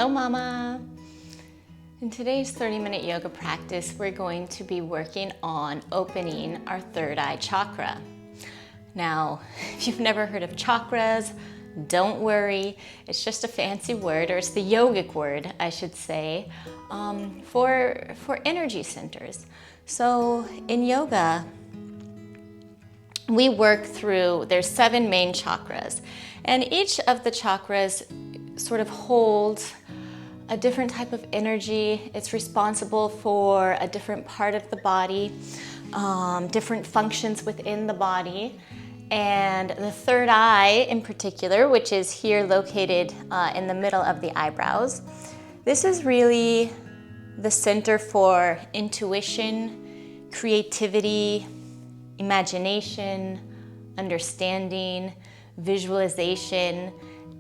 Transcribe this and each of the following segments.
Hello, Mama. In today's 30-minute yoga practice, we're going to be working on opening our third eye chakra. Now, if you've never heard of chakras, don't worry. It's just a fancy word, or it's the yogic word, I should say, for energy centers. So in yoga, we work through, there's 7 main chakras, and each of the chakras sort of holds a different type of energy. It's responsible for a different part of the body, different functions within the body. And the third eye in particular, which is here located in the middle of the eyebrows, this is really the center for intuition, creativity, imagination, understanding, visualization.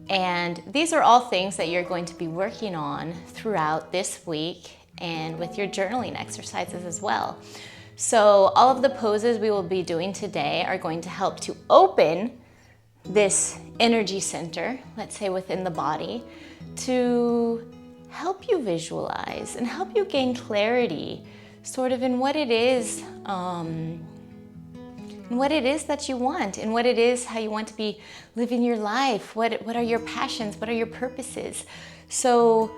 And these are all things that you're going to be working on throughout this week and with your journaling exercises as well. So all of the poses we will be doing today are going to help to open this energy center, let's say within the body, to help you visualize and help you gain clarity sort of in what it is, that you want, and what it is, how you want to be living your life. What are your passions? What are your purposes? So,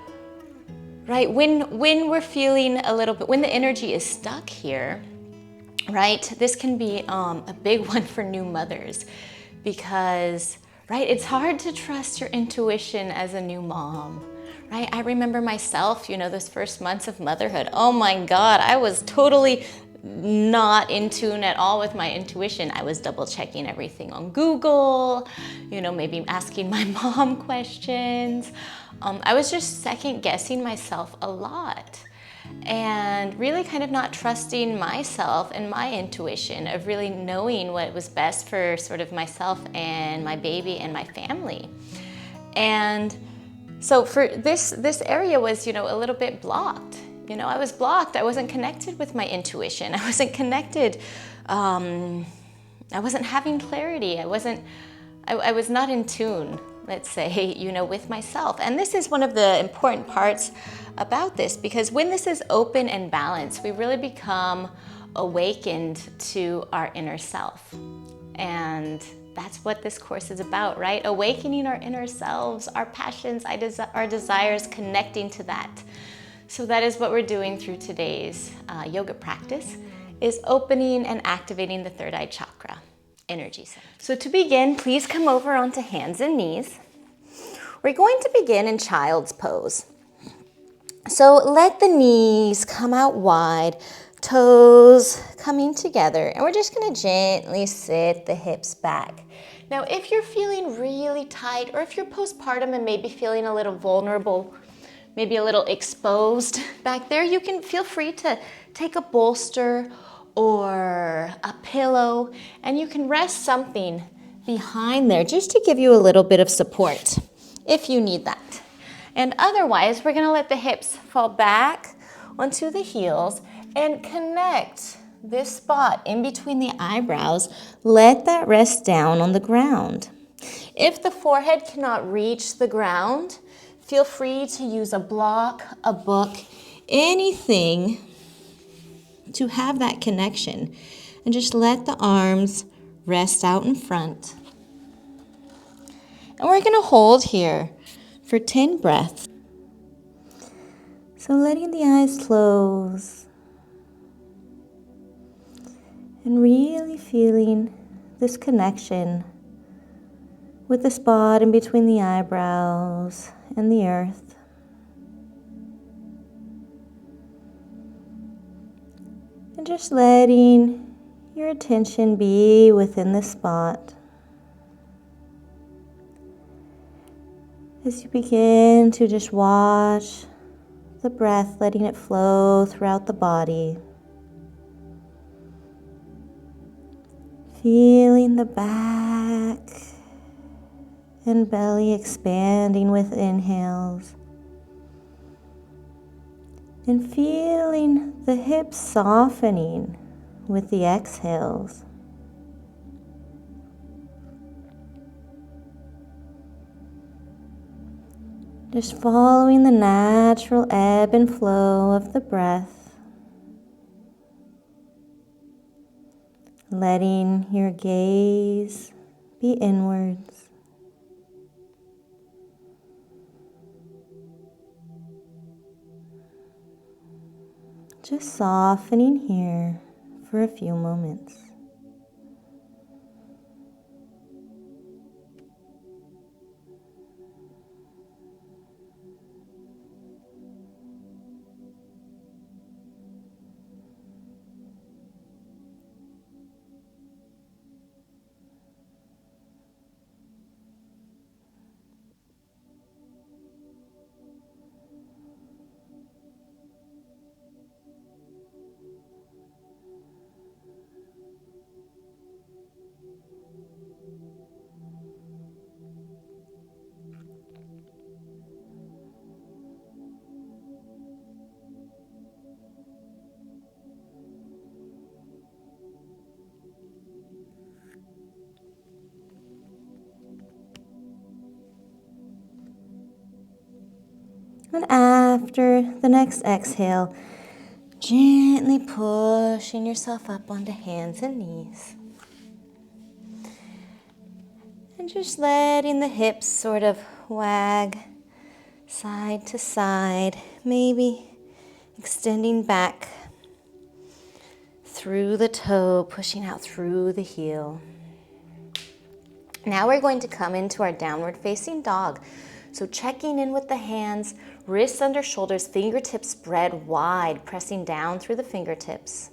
right, when we're feeling a little bit, when the energy is stuck here, right, this can be a big one for new mothers because, right, it's hard to trust your intuition as a new mom. Right? I remember myself, those first months of motherhood. Oh my God, I was totally not in tune at all with my intuition. I was double checking everything on Google, maybe asking my mom questions. I was just second guessing myself a lot and really kind of not trusting myself and my intuition of really knowing what was best for sort of myself and my baby and my family. And so for this area was, a little bit blocked. I was blocked. I wasn't connected with my intuition. I wasn't connected. I wasn't having clarity. I was not in tune, let's say, with myself. And this is one of the important parts about this, because when this is open and balanced, we really become awakened to our inner self. And that's what this course is about, right? Awakening our inner selves, our passions, our desires, connecting to that. So that is what we're doing through today's yoga practice, is opening and activating the third eye chakra energy center. So to begin, please come over onto hands and knees. We're going to begin in child's pose. So let the knees come out wide, toes coming together, and we're just going to gently sit the hips back. Now, if you're feeling really tight, or if you're postpartum and maybe feeling a little vulnerable, maybe a little exposed back there, you can feel free to take a bolster or a pillow, and you can rest something behind there just to give you a little bit of support if you need that. And otherwise, we're going to let the hips fall back onto the heels and connect this spot in between the eyebrows. Let that rest down on the ground. If the forehead cannot reach the ground, feel free to use a block, a book, anything to have that connection. And just let the arms rest out in front. And we're going to hold here for 10 breaths. So letting the eyes close and really feeling this connection with the spot in between the eyebrows and the earth. And just letting your attention be within the spot as you begin to just watch the breath, letting it flow throughout the body. Feeling the back and belly expanding with inhales. And feeling the hips softening with the exhales. Just following the natural ebb and flow of the breath. Letting your gaze be inwards. Just softening here for a few moments. And after the next exhale, gently pushing yourself up onto hands and knees. And just letting the hips sort of wag side to side, maybe extending back through the toe, pushing out through the heel. Now we're going to come into our downward facing dog. So checking in with the hands, wrists under shoulders, fingertips spread wide, pressing down through the fingertips.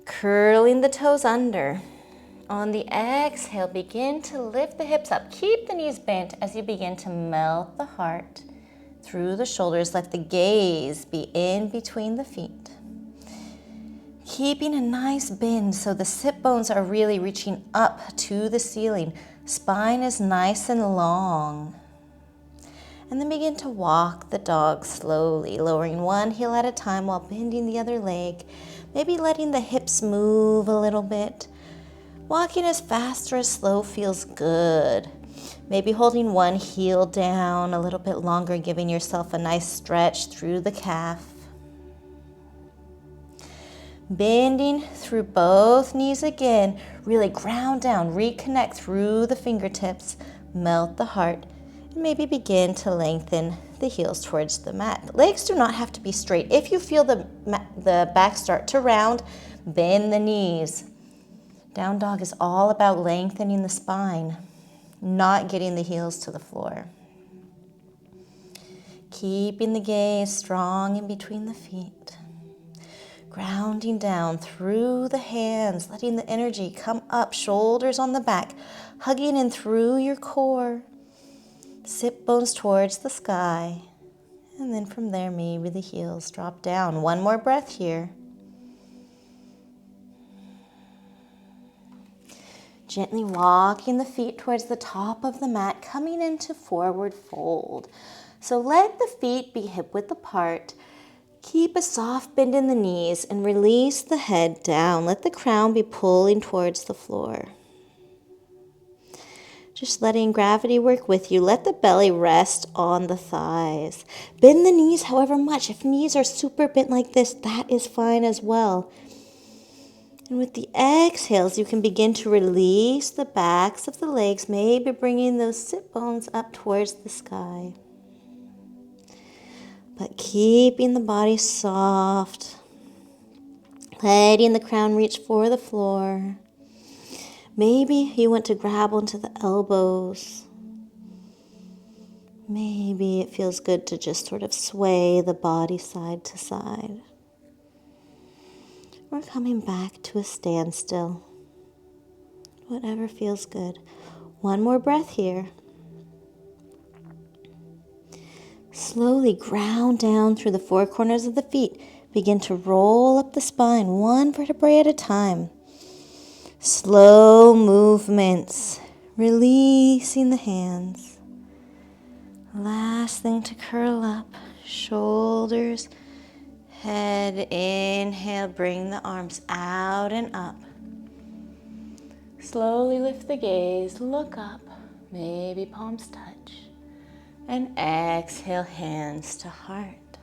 Curling the toes under. On the exhale, begin to lift the hips up. Keep the knees bent as you begin to melt the heart through the shoulders. Let the gaze be in between the feet. Keeping a nice bend so the sit bones are really reaching up to the ceiling. Spine is nice and long. And then begin to walk the dog slowly, lowering one heel at a time while bending the other leg. Maybe letting the hips move a little bit. Walking as fast or as slow feels good. Maybe holding one heel down a little bit longer, giving yourself a nice stretch through the calf. Bending through both knees again, really ground down, reconnect through the fingertips, melt the heart, and maybe begin to lengthen the heels towards the mat. The legs do not have to be straight. If you feel the back start to round, bend the knees. Down dog is all about lengthening the spine, not getting the heels to the floor. Keeping the gaze strong in between the feet. Grounding down through the hands, letting the energy come up, shoulders on the back, hugging in through your core. Sit bones towards the sky. And then from there, maybe the heels drop down. One more breath here. Gently walking the feet towards the top of the mat, coming into forward fold. So let the feet be hip width apart. Keep a soft bend in the knees and release the head down. Let the crown be pulling towards the floor. Just letting gravity work with you. Let the belly rest on the thighs. Bend the knees however much. If knees are super bent like this, that is fine as well. And with the exhales, you can begin to release the backs of the legs, maybe bringing those sit bones up towards the sky. But keeping the body soft, letting the crown reach for the floor. Maybe you want to grab onto the elbows. Maybe it feels good to just sort of sway the body side to side. We're coming back to a standstill. Whatever feels good. One more breath here. Slowly ground down through the four corners of the feet. Begin to roll up the spine, one vertebrae at a time. Slow movements, releasing the hands. Last thing to curl up, shoulders, head, inhale, bring the arms out and up. Slowly lift the gaze, look up, maybe palms touch. And exhale, hands to heart.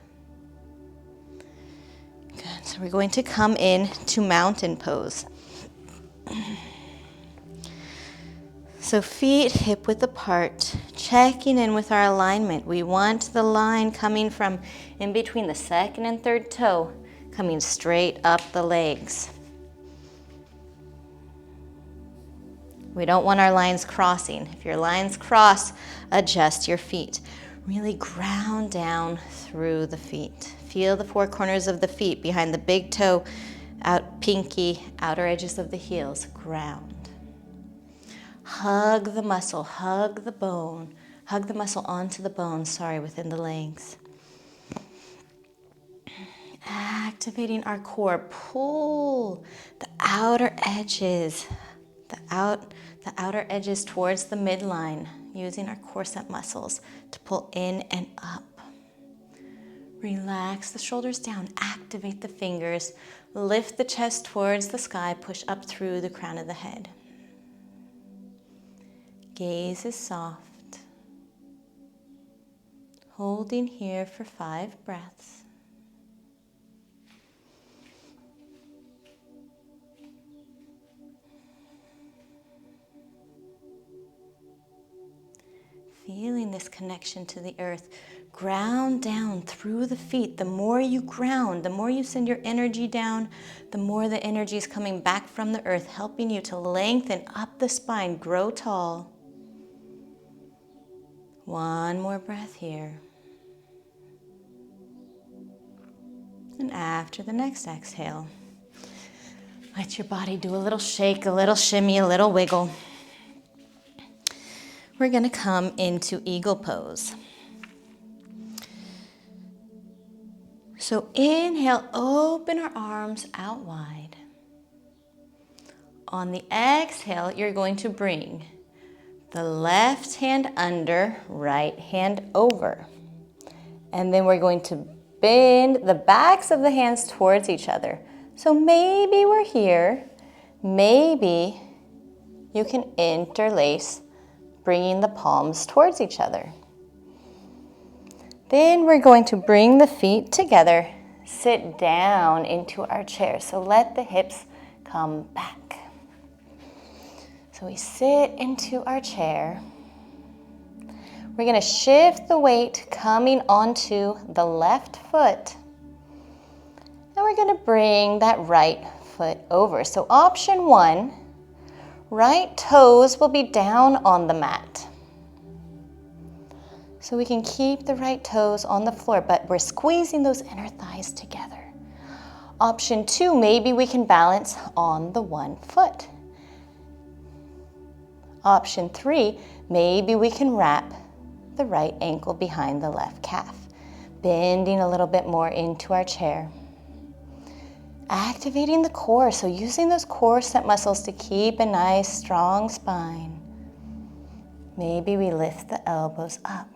Good. So we're going to come in to mountain pose. So feet hip width apart, checking in with our alignment. We want the line coming from in between the second and third toe, coming straight up the legs. We don't want our lines crossing. If your lines cross, adjust your feet. Really ground down through the feet. Feel the four corners of the feet behind the big toe, out pinky, outer edges of the heels. Ground. Hug the muscle, hug the bone, hug the muscle onto the bone, within the legs. Activating our core, pull the outer edges, the outer edges towards the midline, using our corset muscles to pull in and up. Relax the shoulders down, activate the fingers, lift the chest towards the sky, push up through the crown of the head. Gaze is soft. Holding here for 5 breaths. Feeling this connection to the earth. Ground down through the feet. The more you ground, the more you send your energy down, the more the energy is coming back from the earth, helping you to lengthen up the spine, grow tall. One more breath here. And after the next exhale, let your body do a little shake, a little shimmy, a little wiggle. We're going to come into eagle pose. So inhale, open our arms out wide. On the exhale, you're going to bring the left hand under, right hand over. And then we're going to bend the backs of the hands towards each other. So maybe we're here, maybe you can interlace, bringing the palms towards each other. Then we're going to bring the feet together, sit down into our chair. So let the hips come back. So we sit into our chair. We're going to shift the weight coming onto the left foot. And we're going to bring that right foot over. So option 1, right toes will be down on the mat. So we can keep the right toes on the floor, but we're squeezing those inner thighs together. Option 2, maybe we can balance on the one foot. Option 3, maybe we can wrap the right ankle behind the left calf, bending a little bit more into our chair. Activating the core, so using those core set muscles to keep a nice strong spine. Maybe we lift the elbows up.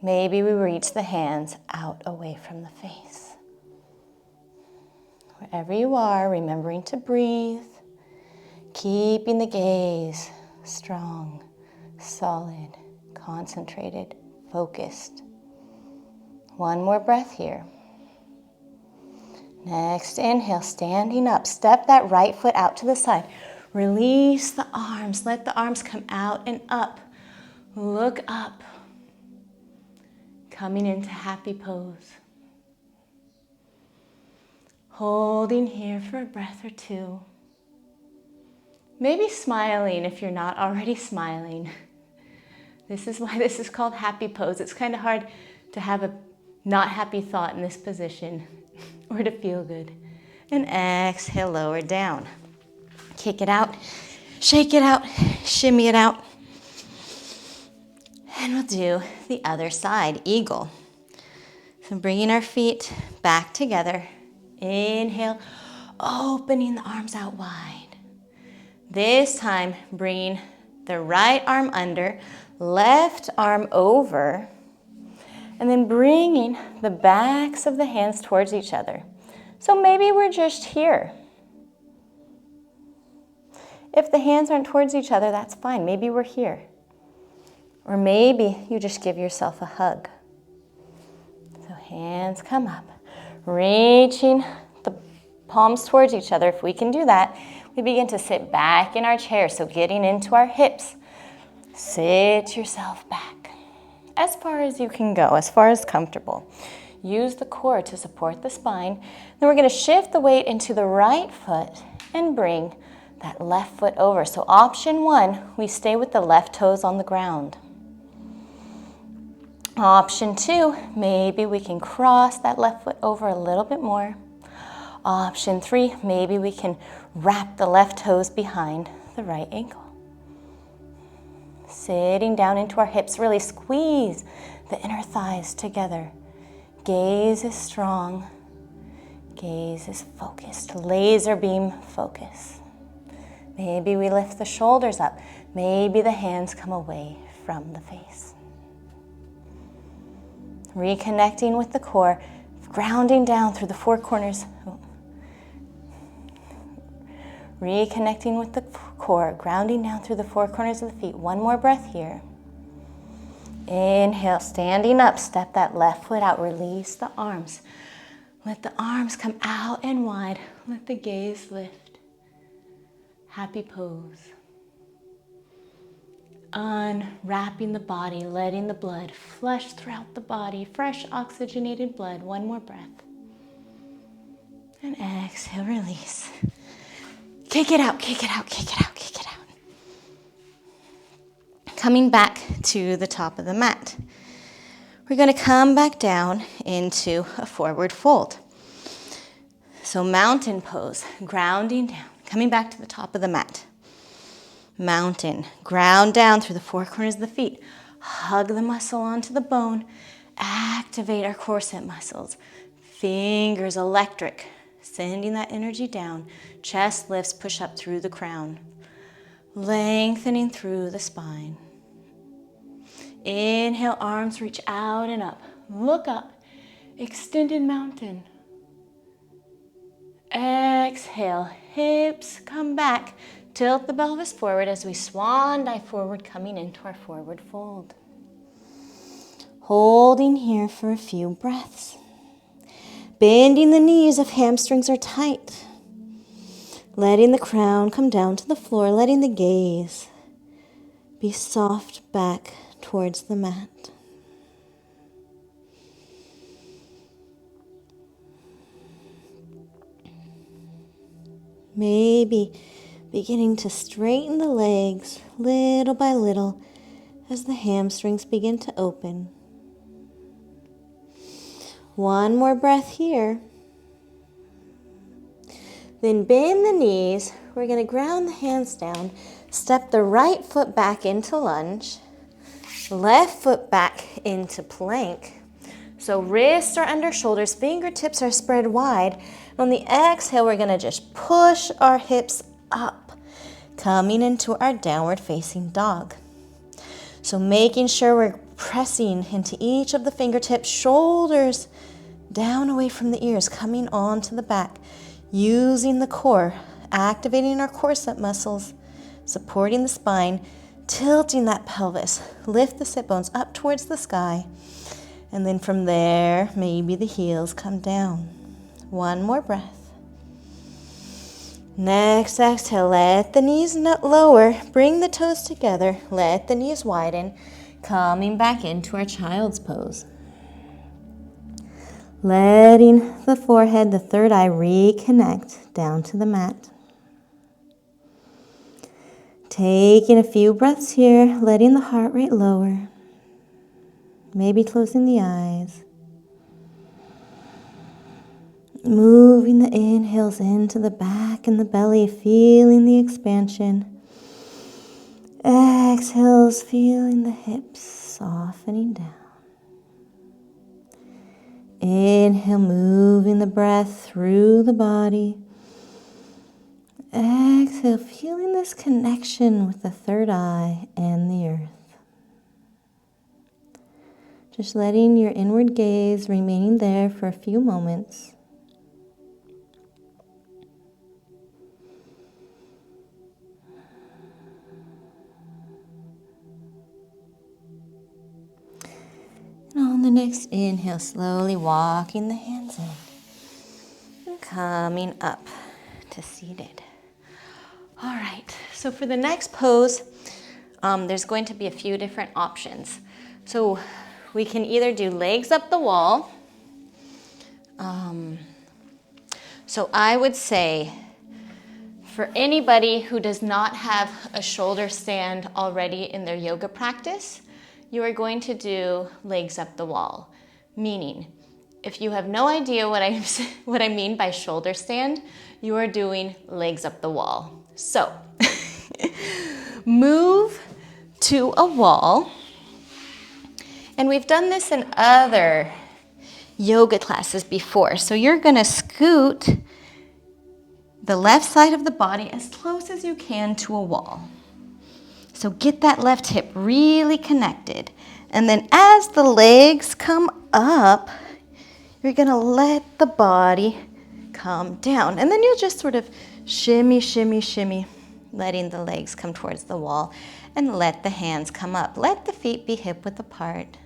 Maybe we reach the hands out away from the face. Wherever you are, remembering to breathe, keeping the gaze strong, solid, concentrated, focused. One more breath here. Next inhale, standing up. Step that right foot out to the side. Release the arms. Let the arms come out and up. Look up. Coming into happy pose. Holding here for a breath or 2. Maybe smiling if you're not already smiling. This is why this is called happy pose. It's kind of hard to have a not happy thought in this position or to feel good. And exhale, lower down. Kick it out, shake it out, shimmy it out. And we'll do the other side, eagle. So bringing our feet back together. Inhale, opening the arms out wide. This time, bringing the right arm under, left arm over, and then bringing the backs of the hands towards each other. So maybe we're just here. If the hands aren't towards each other, that's fine. Maybe we're here. Or maybe you just give yourself a hug. So hands come up, reaching the palms towards each other. If we can do that, we begin to sit back in our chair. So getting into our hips, sit yourself back as far as you can go, as far as comfortable. Use the core to support the spine. Then we're going to shift the weight into the right foot and bring that left foot over. So option 1, we stay with the left toes on the ground. Option 2, maybe we can cross that left foot over a little bit more. Option 3, maybe we can wrap the left toes behind the right ankle. Sitting down into our hips, really squeeze the inner thighs together. Gaze is strong. Gaze is focused. Laser beam focus. Maybe we lift the shoulders up. Maybe the hands come away from the face. Reconnecting with the core, grounding down through the four corners. Reconnecting with the core, grounding down through the four corners of the feet. One more breath here. Inhale, standing up, step that left foot out, release the arms. Let the arms come out and wide. Let the gaze lift. Happy pose. Unwrapping the body, letting the blood flush throughout the body. Fresh oxygenated blood. One more breath. And exhale, release. Kick it out, kick it out, kick it out, kick it out. Coming back to the top of the mat. We're going to come back down into a forward fold. So mountain pose, grounding down, coming back to the top of the mat. Mountain, ground down through the four corners of the feet. Hug the muscle onto the bone. Activate our corset muscles. Fingers electric, sending that energy down. Chest lifts, push up through the crown. Lengthening through the spine. Inhale, arms reach out and up. Look up, extended mountain. Exhale, hips come back. Tilt the pelvis forward as we swan dive forward, coming into our forward fold. Holding here for a few breaths. Bending the knees if hamstrings are tight. Letting the crown come down to the floor, letting the gaze be soft back towards the mat. Maybe beginning to straighten the legs little by little as the hamstrings begin to open. One more breath here. Then bend the knees. We're going to ground the hands down. Step the right foot back into lunge. Left foot back into plank. So wrists are under shoulders, fingertips are spread wide. On the exhale, we're going to just push our hips up, coming into our downward facing dog. So making sure we're pressing into each of the fingertips, shoulders down away from the ears, coming onto the back, using the core, activating our corset muscles, supporting the spine, tilting that pelvis, lift the sit bones up towards the sky, and then from there, maybe the heels come down. One more breath. Next exhale, let the knees lower, bring the toes together, let the knees widen, coming back into our child's pose. Letting the forehead, the third eye, reconnect down to the mat. Taking a few breaths here, letting the heart rate lower. Maybe closing the eyes. Moving the inhales into the back and the belly, feeling the expansion. Exhales, feeling the hips softening down. Inhale, moving the breath through the body. Exhale, feeling this connection with the third eye and the earth. Just letting your inward gaze remaining there for a few moments. the next inhale, slowly walking the hands in and coming up to seated. All right, so for the next pose, there's going to be a few different options. So we can either do legs up the wall. So I would say for anybody who does not have a shoulder stand already in their yoga practice, you are going to do legs up the wall. Meaning, if you have no idea what I mean by shoulder stand, you are doing legs up the wall. So move to a wall. And we've done this in other yoga classes before. So you're going to scoot the left side of the body as close as you can to a wall. So get that left hip really connected. And then as the legs come up, you're going to let the body come down. And then you'll just sort of shimmy, shimmy, shimmy, letting the legs come towards the wall. And let the hands come up. Let the feet be hip width apart.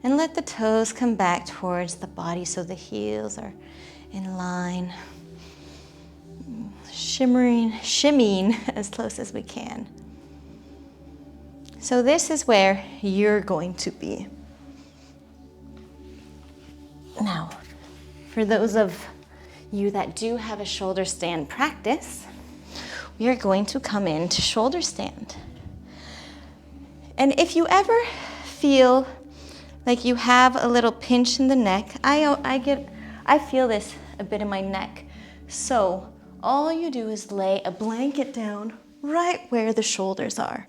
And let the toes come back towards the body so the heels are in line. Shimmying as close as we can. So this is where you're going to be. Now, for those of you that do have a shoulder stand practice, we are going to come into shoulder stand. And if you ever feel like you have a little pinch in the neck, I feel this a bit in my neck. So all you do is lay a blanket down right where the shoulders are.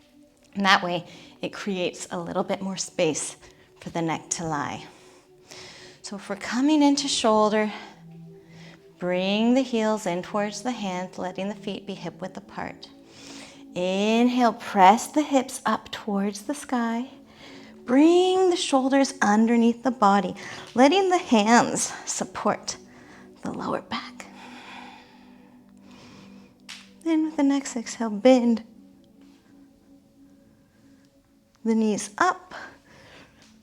And that way it creates a little bit more space for the neck to lie. So if we're coming into shoulder, bring the heels in towards the hands, letting the feet be hip width apart. Inhale, press the hips up towards the sky. Bring the shoulders underneath the body, letting the hands support the lower back. Then with the next exhale, bend the knees up.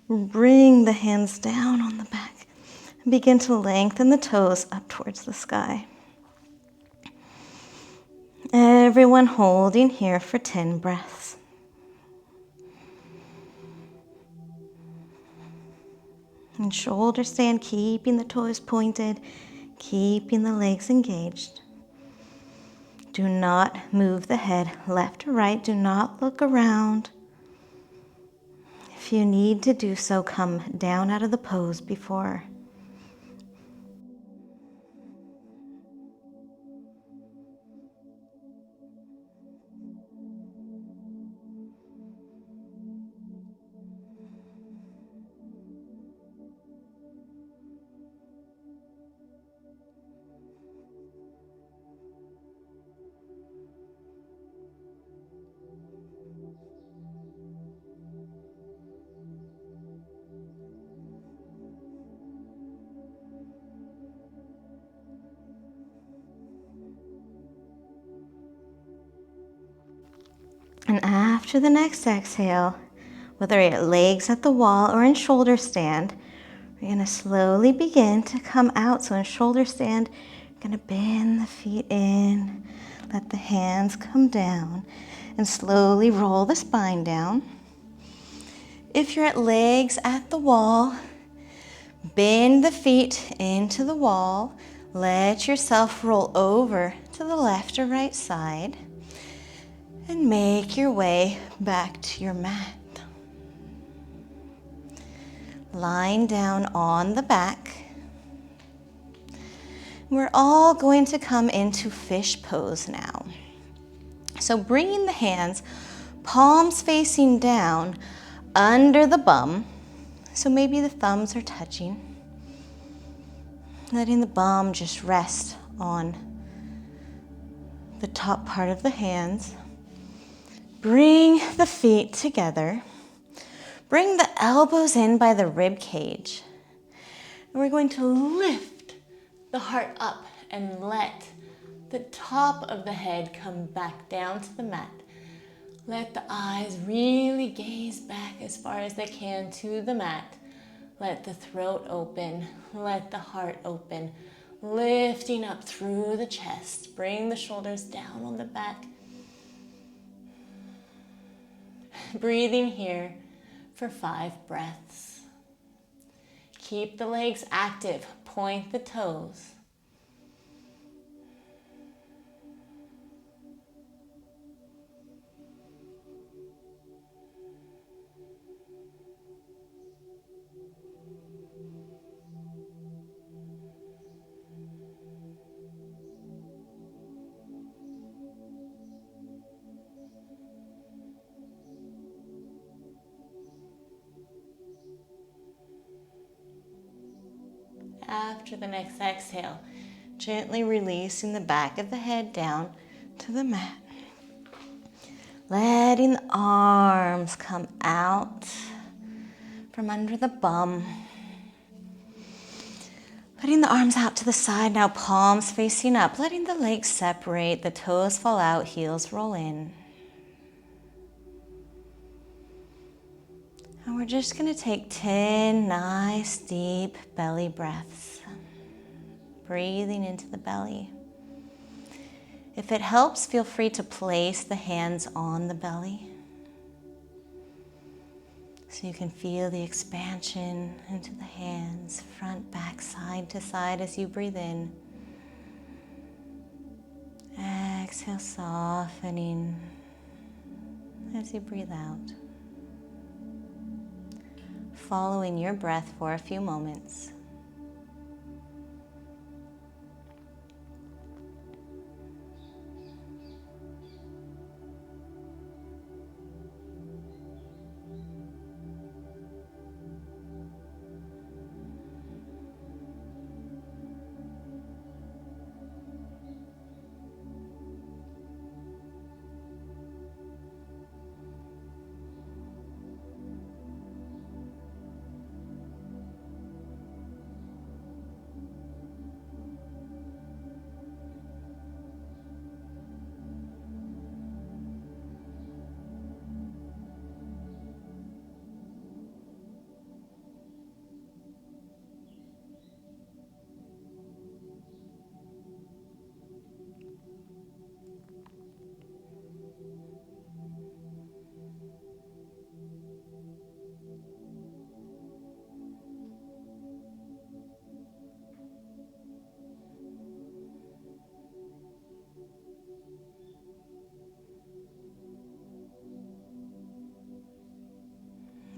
Bring the hands down on the back. And begin to lengthen the toes up towards the sky. Everyone holding here for 10 breaths. And shoulder stand, keeping the toes pointed, keeping the legs engaged. Do not move the head left or right. Do not look around. If you need to do so, come down out of the pose before. And after the next exhale, whether you're legs at the wall or in shoulder stand, we're going to slowly begin to come out. So in shoulder stand, you're going to bend the feet in, let the hands come down, and slowly roll the spine down. If you're at legs at the wall, bend the feet into the wall. Let yourself roll over to the left or right side. And make your way back to your mat. Lying down on the back. We're all going to come into fish pose now. So bringing the hands, palms facing down, under the bum. So maybe the thumbs are touching. Letting the bum just rest on the top part of the hands. Bring the feet together. Bring the elbows in by the rib cage. And we're going to lift the heart up and let the top of the head come back down to the mat. Let the eyes really gaze back as far as they can to the mat. Let the throat open. Let the heart open. Lifting up through the chest. Bring the shoulders down on the back. Breathing here for 5 breaths. Keep the legs active. Point the toes. After the next exhale, gently releasing the back of the head down to the mat. Letting the arms come out from under the bum. Letting the arms out to the side, now palms facing up. Letting the legs separate, the toes fall out, heels roll in. And we're just going to take 10 nice deep belly breaths. Breathing into the belly. If it helps, feel free to place the hands on the belly so you can feel the expansion into the hands, front, back, side to side as you breathe in. Exhale, softening as you breathe out. Following your breath for a few moments.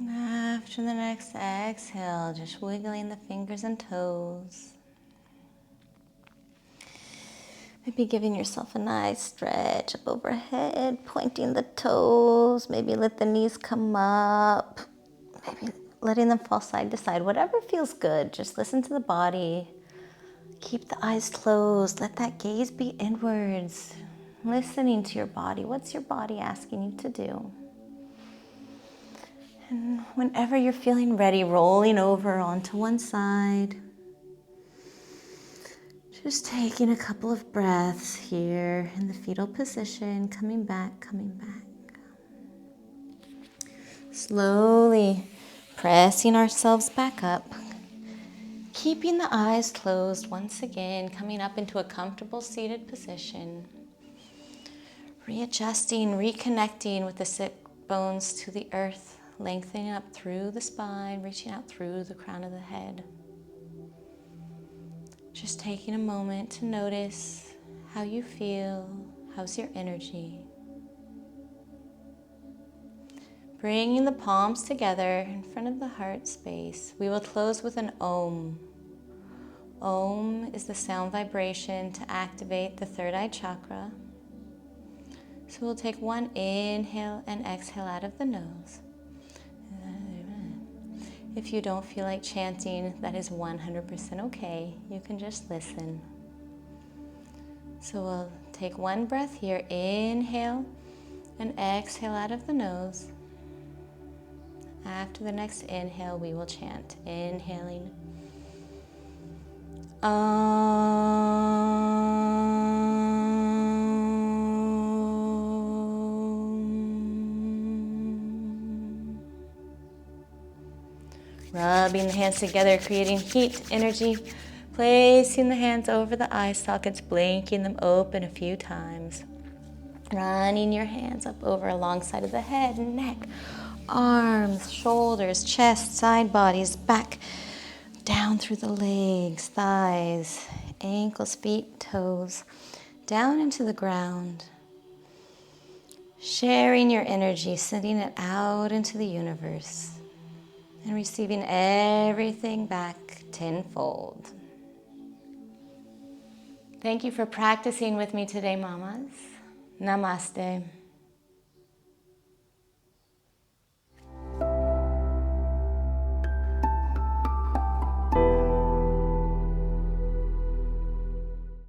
After the next exhale, just wiggling the fingers and toes. Maybe giving yourself a nice stretch up overhead, pointing the toes. Maybe let the knees come up. Maybe letting them fall side to side. Whatever feels good, just listen to the body. Keep the eyes closed. Let that gaze be inwards. Listening to your body. What's your body asking you to do? And whenever you're feeling ready, rolling over onto one side. Just taking a couple of breaths here in the fetal position, coming back, coming back. Slowly pressing ourselves back up. Keeping the eyes closed once again, coming up into a comfortable seated position. Readjusting, reconnecting with the sit bones to the earth. Lengthening up through the spine, reaching out through the crown of the head. Just taking a moment to notice how you feel, how's your energy. Bringing the palms together in front of the heart space, we will close with an Om. Om is the sound vibration to activate the third eye chakra. So we'll take one inhale and exhale out of the nose. If you don't feel like chanting, that is 100% okay. You can just listen. So we'll take one breath here. Inhale and exhale out of the nose. After the next inhale, we will chant. Inhaling. Rubbing the hands together, creating heat, energy. Placing the hands over the eye sockets, blinking them open a few times. Running your hands up over alongside of the head, neck, arms, shoulders, chest, side bodies, back, down through the legs, thighs, ankles, feet, toes, down into the ground. Sharing your energy, sending it out into the universe and receiving everything back tenfold. Thank you for practicing with me today, mamas. Namaste.